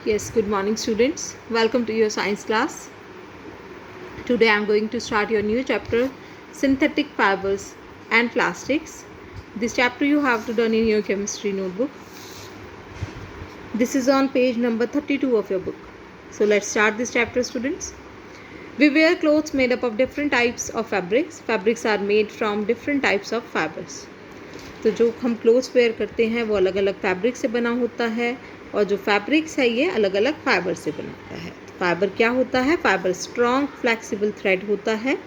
Yes, good morning students. Welcome to your science class. Today I am going to start your new chapter, Synthetic Fibers and Plastics. This chapter you have to done in your chemistry notebook. This is on page number 32 of your book. So let's start this chapter, students. We wear clothes made up of different types of fabrics. Fabrics are made from different types of fibers. तो जो हम clothes where करते हैं वो अलग अलग fabric से बना होता है और जो फैब्रिक्स है ये अलग अलग फाइबर से बना होता है। फाइबर क्या होता है? फाइबर स्ट्रॉन्ग फ्लेक्सिबल थ्रेड होता है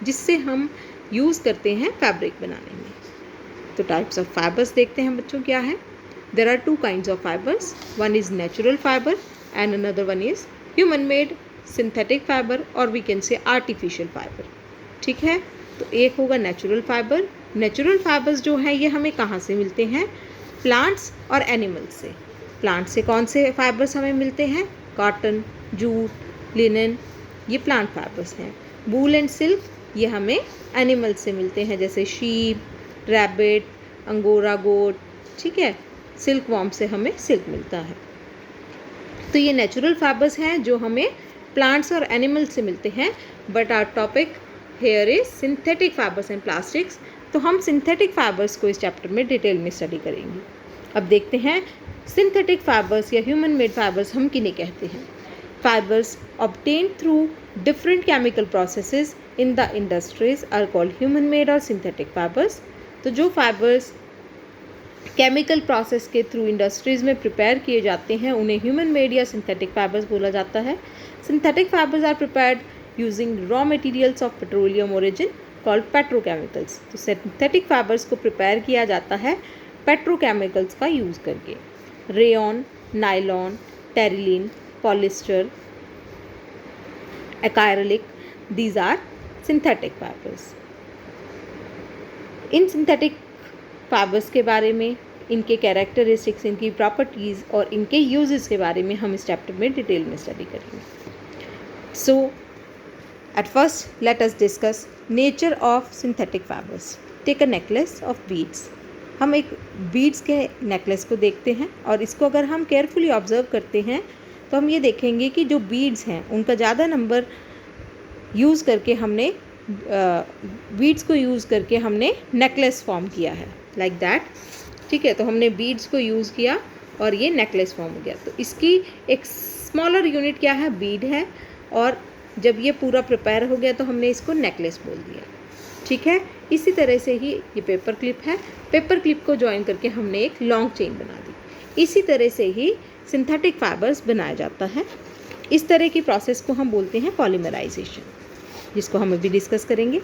जिससे हम यूज़ करते हैं फैब्रिक बनाने में। तो टाइप्स ऑफ फाइबर्स देखते हैं बच्चों क्या है। There are two kinds of fibres, one is natural fibre and another one is human made synthetic fibre और we can say artificial fibre. ठीक है, तो एक होगा नेचुरल फाइबर। नेचुरल फाइबर्स जो हैं ये हमें कहाँ से मिलते हैं? प्लांट्स और एनिमल्स से। प्लांट से कौन से फाइबर्स हमें मिलते हैं? कॉटन, जूट, लिनन, ये प्लांट फाइबर्स हैं। वूल एंड सिल्क ये हमें एनिमल्स से मिलते हैं, जैसे शीप, रैबिट, अंगोरा गोट। ठीक है, सिल्क वॉर्म से हमें सिल्क मिलता है। तो ये नेचुरल फाइबर्स हैं जो हमें प्लांट्स और एनिमल्स से मिलते हैं। But our topic here is synthetic fibres and plastics. तो हम सिंथेटिक फाइबर्स को इस चैप्टर में डिटेल में स्टडी करेंगे। अब देखते हैं सिंथेटिक फाइबर्स या ह्यूमन मेड फाइबर्स हम किन्हें कहते हैं। Fibres obtain through different chemical processes in the industries are called human made और सिंथेटिक फाइबर्स। तो जो फाइबर्स केमिकल प्रोसेस के थ्रू इंडस्ट्रीज में प्रिपेयर किए जाते हैं उन्हें ह्यूमन मेड या सिंथेटिक फाइबर्स बोला जाता है। Synthetic fibres are prepared using raw materials of petroleum origin called petrochemicals. तो सिंथेटिक फाइबर्स को प्रिपेयर किया जाता है पेट्रोकेमिकल्स का यूज़ करके। Rayon, nylon, terylene, polyester, acrylic, these are synthetic fibres. इन सिंथेटिक फाइबर्स के बारे में, इनके कैरेक्टरिस्टिक्स, इनकी प्रॉपर्टीज़ और इनके यूजेस के बारे में हम इस चैप्टर में डिटेल में स्टडी करेंगे। So at first let us discuss nature of synthetic fibres. Take a necklace of beads. हम एक बीड्स के नेकलेस को देखते हैं और इसको अगर हम केयरफुली ऑब्जर्व करते हैं तो हम ये देखेंगे कि जो बीड्स हैं उनका ज़्यादा नंबर यूज़ करके हमने बीड्स को यूज़ करके हमने नेकलेस फॉर्म किया है, लाइक दैट। ठीक है, तो हमने बीड्स को यूज़ किया और ये नेकलेस फॉर्म हो गया। तो इसकी एक स्मॉलर यूनिट क्या है? बीड है। और जब ये पूरा प्रिपेयर हो गया तो हमने इसको नेकलेस बोल दिया। ठीक है, इसी तरह से ही ये पेपर क्लिप है। पेपर क्लिप को जॉइन करके हमने एक लॉन्ग चेन बना दी। इसी तरह से ही सिंथेटिक फाइबर्स बनाया जाता है। इस तरह की प्रोसेस को हम बोलते हैं पॉलीमराइजेशन, जिसको हम अभी डिस्कस करेंगे।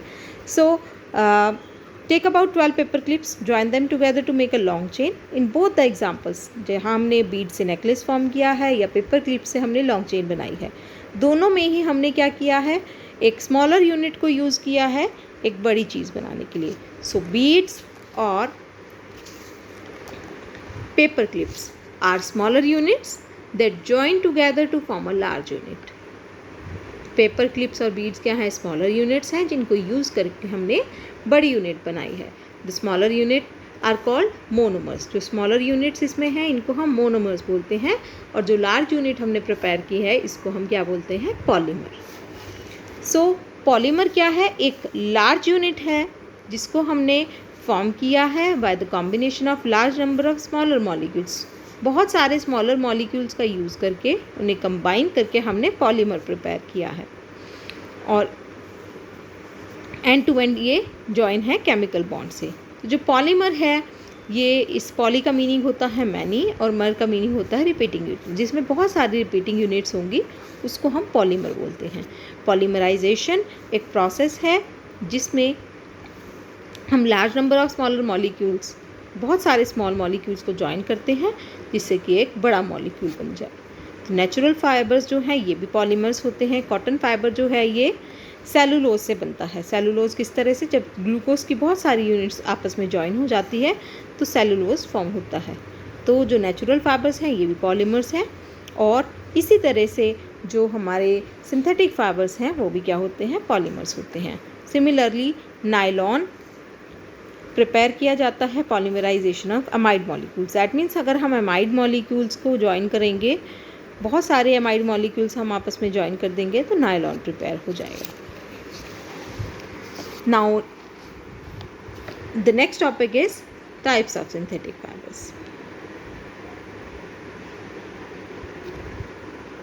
So take about 12 paper clips, join them together to make a long chain. In both the examples, जहाँ हमने बीड से नेकलेस फॉर्म किया है या पेपर क्लिप से हमने लॉन्ग चेन बनाई है, दोनों में ही हमने क्या किया है? एक स्मॉलर यूनिट को यूज़ किया है एक बड़ी चीज़ बनाने के लिए। सो बीड्स और paper clips are smaller units that join together to form a large unit. Paper clips और बीड्स क्या हैं? स्मॉलर यूनिट्स हैं जिनको यूज़ करके हमने बड़ी यूनिट बनाई है। The smaller unit are called monomers. जो स्मॉलर यूनिट्स इसमें हैं इनको हम मोनोमर्स बोलते हैं और जो लार्ज यूनिट हमने प्रिपेयर की है इसको हम क्या बोलते हैं? पॉलीमर। सो पॉलीमर क्या है? एक लार्ज यूनिट है जिसको हमने फॉर्म किया है by the combination of large number of smaller molecules. बहुत सारे स्मॉलर मॉलिक्यूल्स का यूज़ करके उन्हें कंबाइन करके हमने पॉलीमर प्रिपेयर किया है। और एंड टू एंड ये जॉइन है केमिकल बॉन्ड से। तो जो पॉलीमर है ये, इस पॉली का मीनिंग होता है मैनी और मर का मीनिंग होता है रिपीटिंग यूनिट। जिसमें बहुत सारी रिपीटिंग यूनिट्स होंगी उसको हम पॉलीमर बोलते हैं। पॉलीमराइजेशन एक प्रोसेस है जिसमें हम large number of smaller molecules, बहुत सारे स्मॉल मॉलिक्यूल्स को जॉइन करते हैं जिससे कि एक बड़ा मॉलिक्यूल बन जाए। तो नेचुरल फाइबर्स जो हैं ये भी पॉलीमर्स होते हैं। कॉटन फाइबर जो है ये सेलुलोज से बनता है। सेलुलोज किस तरह से? जब ग्लूकोज की बहुत सारी यूनिट्स आपस में जॉइन हो जाती है तो सेलुलोज फॉर्म होता है। तो जो नेचुरल फाइबर्स हैं ये भी पॉलीमर्स हैं। और इसी तरह से जो हमारे सिंथेटिक फाइबर्स हैं वो भी क्या होते हैं? पॉलीमर्स होते हैं। सिमिलरली नायलॉन प्रिपेयर किया जाता है polymerisation of amide molecules. That means अगर हम अमाइड मॉलिक्यूल्स को ज्वाइन करेंगे बहुत सारे एमाइड मॉलिक्यूल्स हम आपस में ज्वाइन कर देंगे तो नायलॉन प्रिपेयर हो जाएगा. Now the next topic is types of synthetic fibres.